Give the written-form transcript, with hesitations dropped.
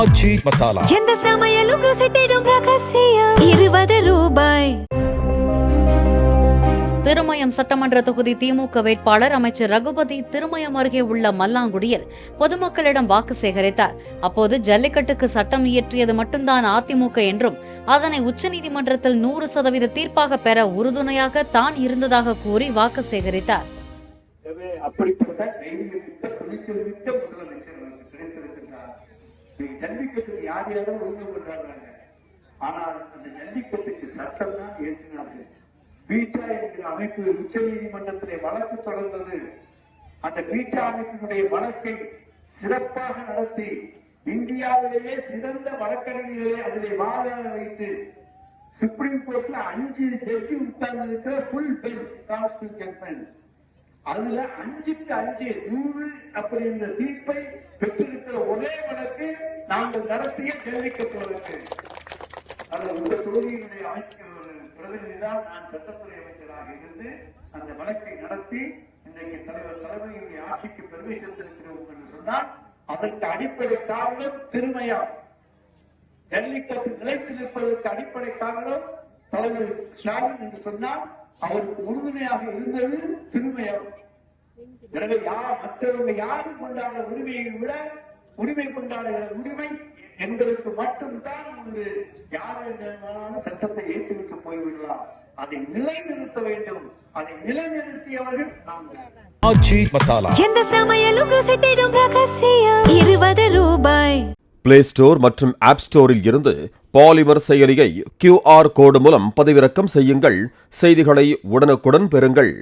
ஆச்சி மசாலா எந்த சமையலும் ருசி தேடும் ரகசியம் 20 ரூபாய். திருமயம் சட்டமன்ற தொகுதி திமுக வேட்பாளர் அமைச்சர் ரகுபதி திருமயம் அருகே உள்ள மல்லாங்குடியில் பொதுமக்களிடம் வாக்கு சேகரித்தார். அப்போது ஜல்லிக்கட்டுக்கு சட்டம் இயற்றியது மட்டும்தான் அதிமுக என்றும் அதனை உச்சநீதிமன்றத்தில் 100% தீர்ப்பாக பெற உறுதுணையாக தான் இருந்ததாக கூறி வாக்கு சேகரித்தார். பீட்டா என்கிற அமைப்பு உச்ச நீதிமன்றத்திலே வழக்கு தொடர்ந்தது. அந்த பீட்டா அமைப்பினுடைய வழக்கை சிறப்பாக நடத்தி இந்தியாவிலேயே சிறந்த வழக்கறிஞர்களை அதிலே வாதாட வைத்து சுப்ரீம் கோர்ட்ல 5 ஜட்ஜி உட்கார்ந்து இருக்கிற ஃபுல் பெஞ்ச் கான்ஸ்டிடியூஷன் அதுல 5க்கு 5 100 அப்படின்ற தீர்ப்பை பெற்றிருக்கிற ஒரே வழக்கு நாங்கள் நடத்திய ஜல்லிக்கட்டு வழக்கு. அதில் உங்க தொகுதியினுடைய அமைச்சர் பிரதிநிதிதான் நான் சட்டத்துறை அமைச்சராக இருந்து அந்த வழக்கை நடத்தி இன்றைக்கு தலைமையுடைய ஆட்சிக்கு பெருமை சேர்த்திருக்கிறோம் என்று சொன்னால் அதற்கு அடிப்படை காரணம் திருமயம். ஜல்லிக்கட்டு நிலைத்து நிற்பதற்கு அடிப்படை காரணம் தலைவர் ஸ்டாலின் என்று சொன்னால் அவருக்கு உறுதுணையாக இருந்தது திருமயம். எனவே மற்றவங்க யாரும் கொண்டாடுற உரிமையை விட உரிமை கொண்டாடுகிற உரிமை எங்களுக்கு மட்டும்தான் உண்டு. யார் வேண்டுமானாலும் சட்டத்தை ஏற்றுவிட்டு போய்விடலாம். அதை நிலைநிறுத்த வேண்டும். அதை நிலைநிறுத்தியவர்கள் நாங்கள். ஆச்சி மசாலா எந்த சமையலும் ருசி தேடும் ரகசியம் 20 ரூபாய். பிளே ஸ்டோர் மற்றும் ஆப் ஸ்டோரில் இருந்து பாலிமர் செயலியை QR கோடு மூலம் பதிவிறக்கம் செய்யுங்கள். செய்திகளை உடனுக்குடன் பெறுங்கள்.